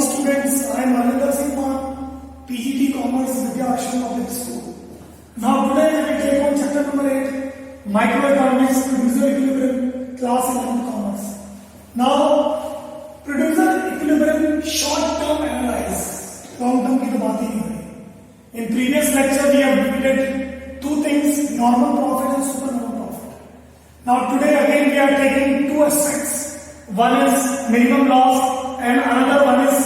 students, I am Alinder Singh Maan, PGT Commerce, Vidya Ashram Public School. Now today we will take on chapter number 8, Microeconomics, Producer Equilibrium, class in Commerce. Now, Producer Equilibrium, short-term analysis, long-term की तो बात ही नहीं है. In previous lecture we have divided two things, normal profit and supernormal profit. Now today again we are taking two aspects. One is minimum loss and another one is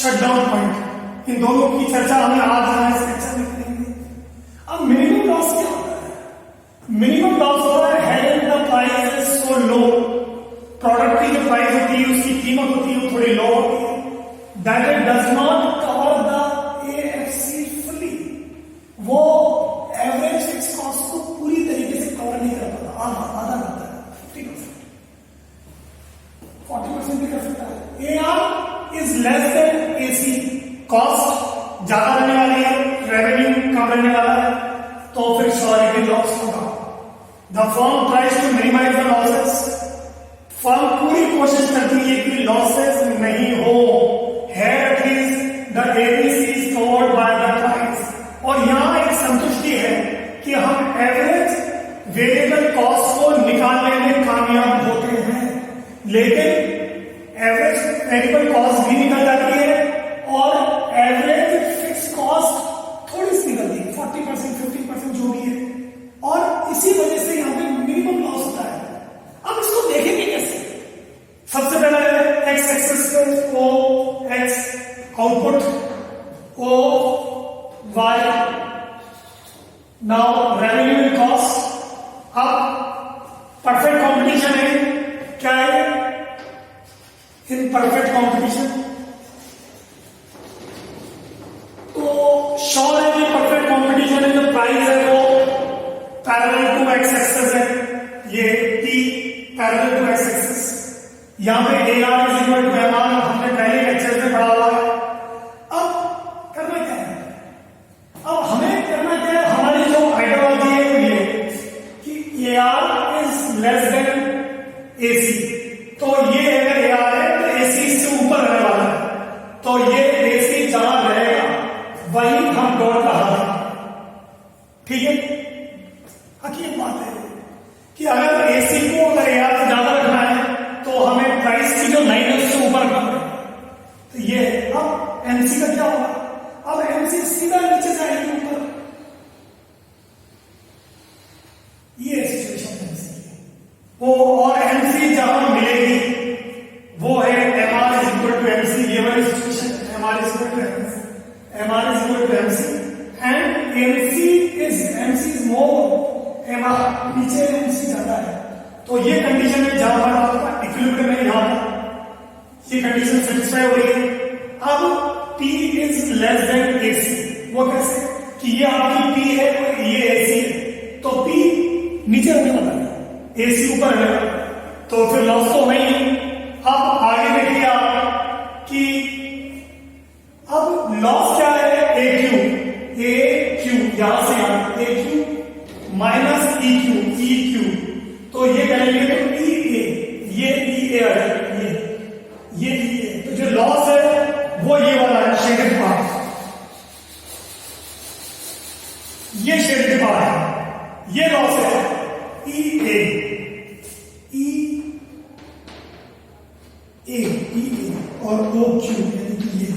shutdown point. इन दोनों की चर्चा हमें आज इस lecture में करेंगे. अब minimum loss क्या होता है? मिनिमम लॉस होता है having the price is so low, product की जो प्राइस होती है उसकी कीमत होती है वो थोड़ी लो होती है, that it does not cover the AFC fully. वो एवरेज फिक्स कॉस्ट को पूरी तरीके से कवर नहीं कर पाता, आधा करता है, 40% भी कर सकता है. AR is less than AC, cost ज्यादा रहने वाली है, रेवेन्यू कम रहने वाला है, तो फिर श्योरिटी लॉस होगा. The firm tries to minimise the losses. Firm पूरी कोशिश करती है कि लॉसेस नहीं हो. Here it is the ABC is covered by the price. और यहां एक संतुष्टि है कि हम एवरेज वेरिएबल कॉस्ट को निकालने में कामयाब होते हैं, लेकिन एवरेज वेरिएबल कॉस्ट भी निकल जाती है और एवरेज फिक्स कॉस्ट थोड़ी सी निकलती है, 40% 50% जो भी है, और इसी वजह से यहां पे मिनिमम लॉस होता है. अब इसको देखेंगे कैसे? सबसे पहले एक्स एक्सेस पे O X output, O Y now revenue and cost. अब परफेक्ट कॉम्पिटिशन है, क्या है? इन परफेक्ट कॉम्पिटिशन तो श्योर है कि परफेक्ट कॉम्पिटिशन में जो प्राइस है वो पैरेलल टू एक्स एक्सेस है, ये P parallel to X axis. यहां पे AR is equal to MR हमने पहले लेक्चर में पढ़ा हुआ है. अब करना क्या है? अब हमें करना क्या है? हमारी जो आइडियोलॉजी है वो ये कि AR is less than AC, तो ये अगर AR है तो AC इससे ऊपर रहने वाला है, तो ये AC जहां रहेगा वही हम डॉट रहा है. ठीक है? हकीकत बात है कि अगर AC को अगर AR से ज्यादा रखना है तो हमें प्राइस की जो लाइन है उससे ऊपर रखना है. तो ये अब MC का क्या होगा? अब MC सीधा नीचे जाएगी ऊपर. ये सिचुएशन है MC की. वो और MC जहां मिलेगी वो है MR is equal to MC. ये वाली situation MR is equal to MC. MR is equal to MC and MC is more. MR नीचे MC ज्यादा है, तो ये कंडीशन है जहां पर आपका इक्विलिब्रियम है. यहां ये कंडीशन सेटिस्फाई हो रही है. अब P is less than AC. वो कैसे? कि ये आपकी P है और ये AC है, तो P नीचे रहने वाला है, AC ऊपर रहने वाला है, तो फिर लॉस तो नहीं है. अब आगे देखिए आप कि अब लॉस क्या है? AQ यहां से यहां AQ माइनस EQ, तो ये करेंगे तो EA, ये EA है, ये EA. तो जो लॉस है वो ये वाला है, शेडेड पार्ट, ये शेडेड पार्ट है, ये लॉस है EA और OQ यानी कि ये.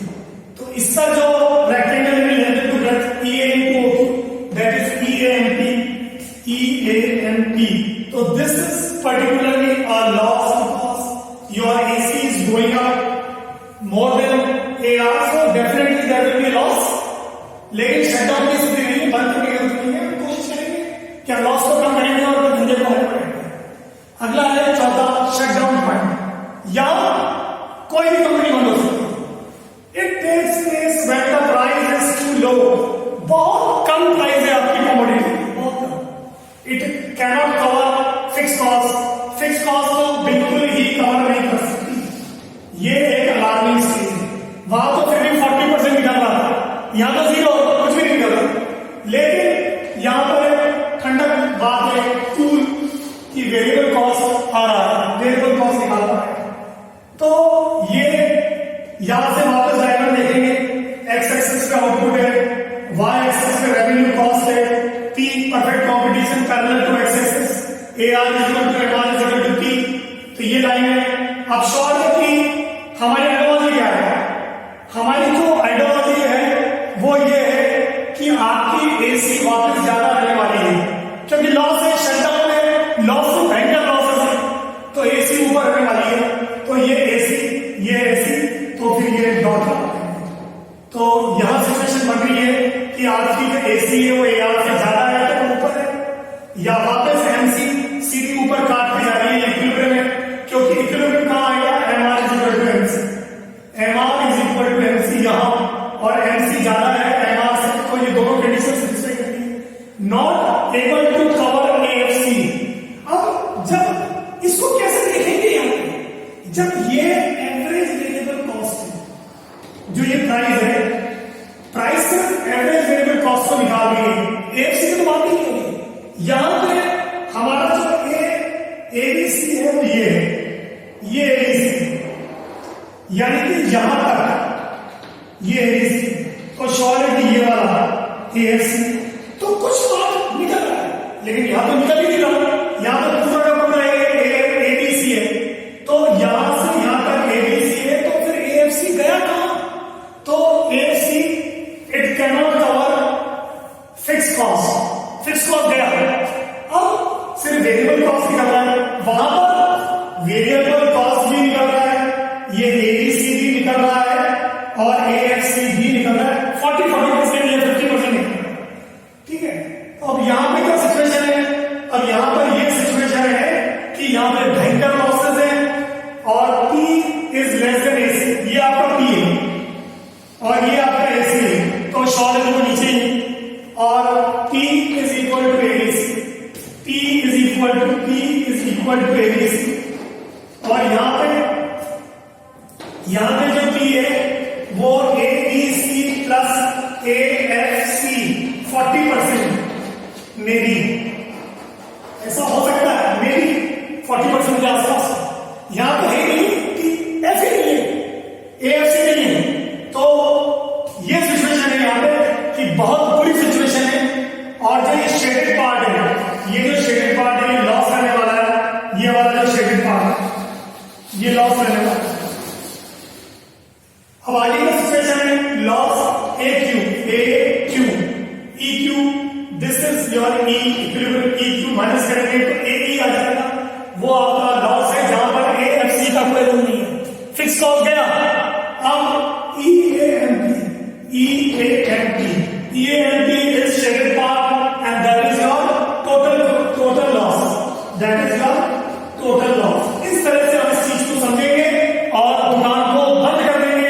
तो इसका जो रेक्टेंगल में related to breadth EA into OQ, that is EAMP. तो this is particularly a loss because your AC is going up more than AR, so definitely there will be loss. लेकिन shutdown की स्थिति नहीं, बंद करने की जरूरत नहीं है. कोशिश करेंगे कि लॉस को कम करेंगे और धंधे को हल करेंगे. अगला है चौथा, शटडाउन पॉइंट. या कोई भी कंपनी बंद हो सकती है. It takes place when the price is too low. बहुत कम प्राइस है आपकी कमोडिटी, बहुत कम. It cannot cover fix cost तो बिल्कुल ही कवर नहीं कर सकती. ये एक अलार्मिंग स्टेज है. वहां तो फिर भी 40% निकल रहा था, यहां तो जीरो, कुछ भी नहीं निकल रहा. लेकिन यहां पर ठंडक बात है, कूल की वेरिएबल कॉस्ट आ रहा है, वेरिएबल कॉस्ट निकाल रहा है. तो ये यहां से वापस आए तो ये लाइन है। अब शॉर्ट की हमारी आइडियोलॉजी क्या है? हमारी जो आइडियोलॉजी है वो ये है कि आपकी एसी वापस ज्यादा रहने वाली है, क्योंकि लॉस है, शटडाउन है, लॉस से भयंकर लॉसेस है, तो एसी ऊपर रहने वाली है। तो ये एसी तो फिर ये डॉट लगाते हैं। तो यहां सिचुएशन बन रही है कि आपकी जो एसी है वो एआर से ज्यादा है तो ऊपर है, या वापस एमसी सीधी ऊपर काटती जा रही है इक्विलिब्रियम में, क्योंकि इक्विलिब्रियम कहां आएगा? MR is equal to MC, MR is equal to MC यहां, और एमसी ज्यादा है एमआर से, तो ये दोनों कंडीशन सेटिस्फाई करती है। Not able to cover AFC. अब जब इसको कैसे देखेंगे यहां पे? जब ये एवरेज वेरिएबल कॉस्ट है, जो ये प्राइस है, प्राइस सिर्फ एवरेज वेरिएबल कॉस्ट को निकाल रही है, एएफसी की तो बात ही नहीं होगी। यहां पे हमारा जो एबीसी है वो ये है, ये एबीसी, यानी कि यहां तक ये एबीसी, तो शॉर्ट ये वाला एएफसी, तो कुछ बात निकल रहा है, लेकिन यहां तो निकल ही नहीं रहा। यहां तो दूसरा का पता है एबीसी है, तो यहां से यहां तक एबीसी है, तो फिर एएफसी गया कहां? तो AFC it can not cover fix cost, fix cost गया। अब सिर्फ वेरिएबल कॉस्ट निकल रहा है, वहां पर वेरिएबल कॉस्ट भी निकल रहा है, ये एबीसी भी निकल रहा है और एएफसी भी निकल रहा है, 40% या 50% निकल रहा है। ठीक है, अब यहां पे क्या सिचुएशन है? अब यहां पर ये सिचुएशन है कि यहां पे भयंकर लॉसेस है और P is less than AC, ये आपका P है और ये आपका AC है, तो शॉर्ट है वो नीचे ही, और P is equal to ABC, P is equal to ABC, और यहां पे जो P है वो ABC प्लस AFC 40% में भी, ऐसा हो सकता है मे बी 40% के आसपास। यहां तो है नहीं कि एफ ही नहीं है, एएफसी नहीं है, तो ये सिचुएशन है यहां पे कि बहुत बुरी सिचुएशन है। और जो ये शेडेड पार्ट है, ये जो शेडेड पार्ट है ये लॉस रहने वाला है, ये वाला जो शेडेड पार्ट है ये लॉस रहने वाला है। अब आगे का सिचुएशन है loss AQ, EQ, this is your E equilibrium, EQ minus करेंगे तो AE आ जाएगा, वो आपका लॉस है जहां पर AFC का कोई रोल नहीं है, फिक्स कॉस्ट गया। अब EAMP is shaded part and that is your total loss, इस तरह से हम इस चीज को समझेंगे और दुकान को बंद कर देंगे।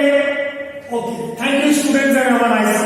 Okay, thank you students and have a nice